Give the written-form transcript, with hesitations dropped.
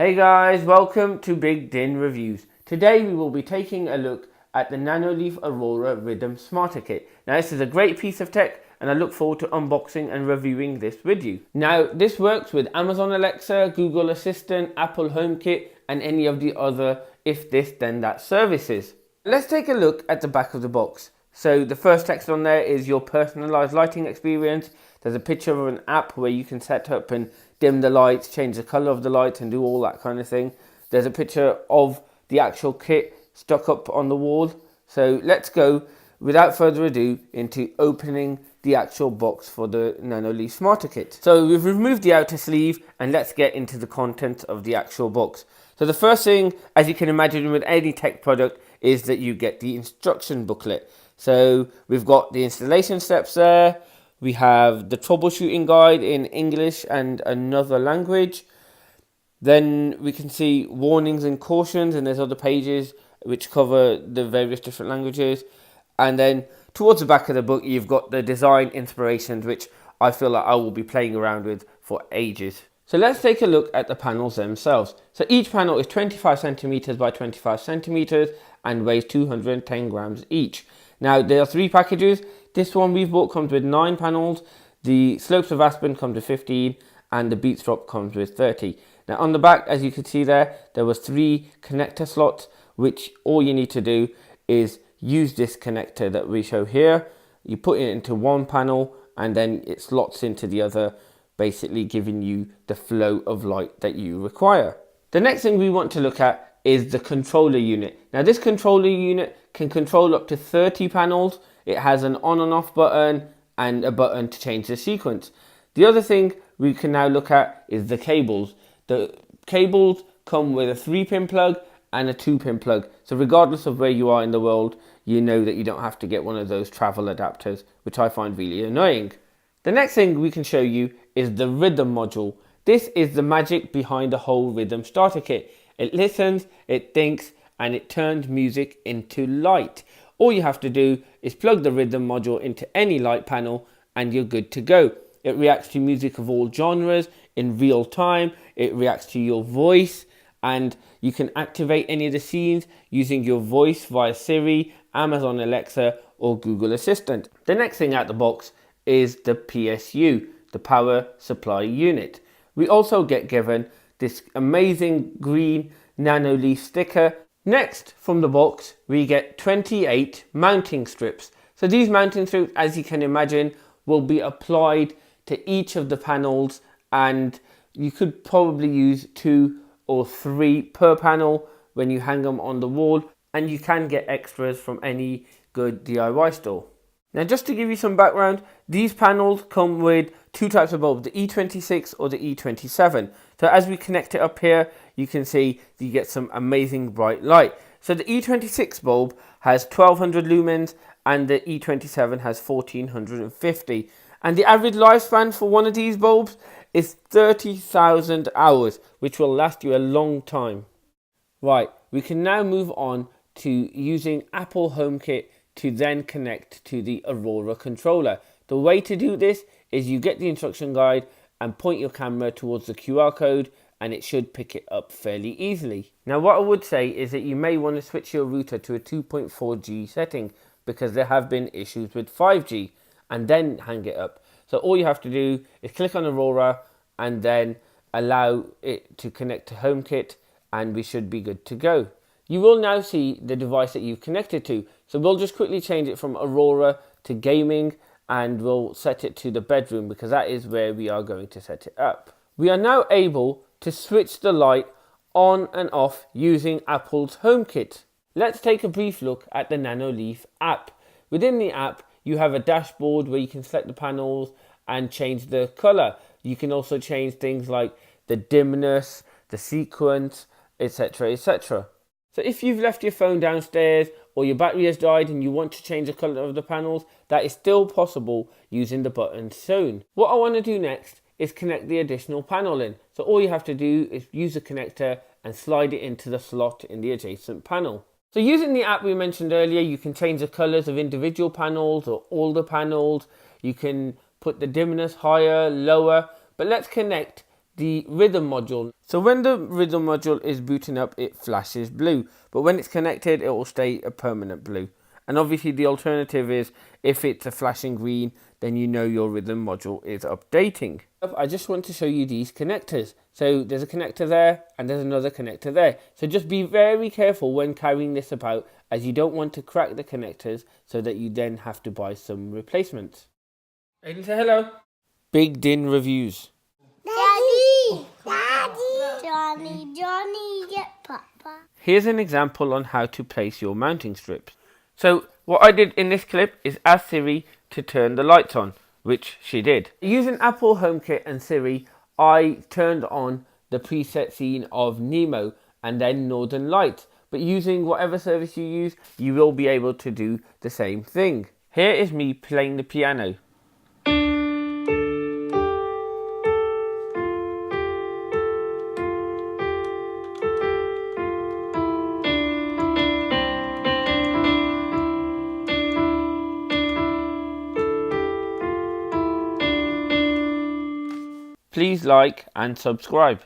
Hey guys, welcome to Bigdinreviews. Today we will be taking a look at the Nanoleaf Aurora Rhythm Smarter Kit. Now this is a great piece of tech and I look forward to unboxing and reviewing this with you. Now this works with Amazon Alexa, Google Assistant, Apple HomeKit and any of the other if this then that services. Let's take a look at the back of the box. So the first text on there is your personalized lighting experience. There's a picture of an app where you can set up and dim the lights, change the color of the lights and do all that kind of thing. There's a picture of the actual kit stuck up on the wall. So let's go without further ado into opening the actual box for the Nanoleaf Smarter Kit. So we've removed the outer sleeve and let's get into the contents of the actual box. So the first thing, as you can imagine with any tech product, is that you get the instruction booklet. So we've got the installation steps there. We have the troubleshooting guide in English and another language. Then we can see warnings and cautions, and there's other pages which cover the various different languages. And then towards the back of the book, you've got the design inspirations, which I feel like I will be playing around with for ages. So let's take a look at the panels themselves. So each panel is 25 centimeters by 25 centimeters and weighs 210 grams each. Now there are three packages. This one we've bought comes with 9 panels. The Slopes of Aspen comes with 15 and the Beats Drop comes with 30. Now on the back, as you can see there was 3 connector slots, which all you need to do is use this connector that we show here. You put it into one panel and then it slots into the other, basically giving you the flow of light that you require. The next thing we want to look at is the controller unit. Now this controller unit can control up to 30 panels. It has an on and off button and a button to change the sequence. The other thing we can now look at is the cables. The cables come with a 3-pin plug and a 2-pin plug. So regardless of where you are in the world, you know that you don't have to get one of those travel adapters, which I find really annoying. The next thing we can show you is the rhythm module. This is the magic behind the whole rhythm starter kit. It listens, it thinks, and it turns music into light. All you have to do is plug the rhythm module into any light panel and you're good to go. It reacts to music of all genres in real time. It reacts to your voice and you can activate any of the scenes using your voice via Siri, Amazon Alexa or Google Assistant. The next thing out the box is the PSU, the power supply unit. We also get given this amazing green Nanoleaf sticker. Next from the box we get 28 mounting strips. So these mounting strips, as you can imagine, will be applied to each of the panels and you could probably use 2 or 3 per panel when you hang them on the wall, and you can get extras from any good DIY store. Now just to give you some background, these panels come with 2 types of bulbs, the E26 or the E27. So as we connect it up here, you can see that you get some amazing bright light. So the E26 bulb has 1200 lumens and the E27 has 1450. And the average lifespan for one of these bulbs is 30,000 hours, which will last you a long time. Right, we can now move on to using Apple HomeKit to then connect to the Aurora controller. The way to do this is you get the instruction guide and point your camera towards the QR code and it should pick it up fairly easily. Now what I would say is that you may want to switch your router to a 2.4G setting because there have been issues with 5G, and then hang it up. So all you have to do is click on Aurora and then allow it to connect to HomeKit and we should be good to go. You will now see the device that you've connected to. So we'll just quickly change it from Aurora to gaming and we'll set it to the bedroom because that is where we are going to set it up. We are now able to switch the light on and off using Apple's HomeKit. Let's take a brief look at the Nanoleaf app. Within the app, you have a dashboard where you can select the panels and change the color. You can also change things like the dimness, the sequence, etc, etc. So if you've left your phone downstairs or your battery has died and you want to change the color of the panels, that is still possible using the button shown. What I want to do next is connect the additional panel in. So all you have to do is use the connector and slide it into the slot in the adjacent panel. So using the app we mentioned earlier, you can change the colors of individual panels or all the panels. You can put the dimness higher, lower, but let's connect the rhythm module. So when the rhythm module is booting up, it flashes blue, but when it's connected, it will stay a permanent blue. And obviously the alternative is, if it's a flashing green, then you know your rhythm module is updating. I just want to show you these connectors. So there's a connector there and there's another connector there. So just be very careful when carrying this about, as you don't want to crack the connectors so that you then have to buy some replacements. Aiden, say hello. Bigdinreviews. Daddy! Daddy! Johnny, get Papa. Here's an example on how to place your mounting strips. So what I did in this clip is ask Siri to turn the lights on, which she did. Using Apple HomeKit and Siri, I turned on the preset scene of Nemo and then Northern Lights. But using whatever service you use, you will be able to do the same thing. Here is me playing the piano. Please like and subscribe.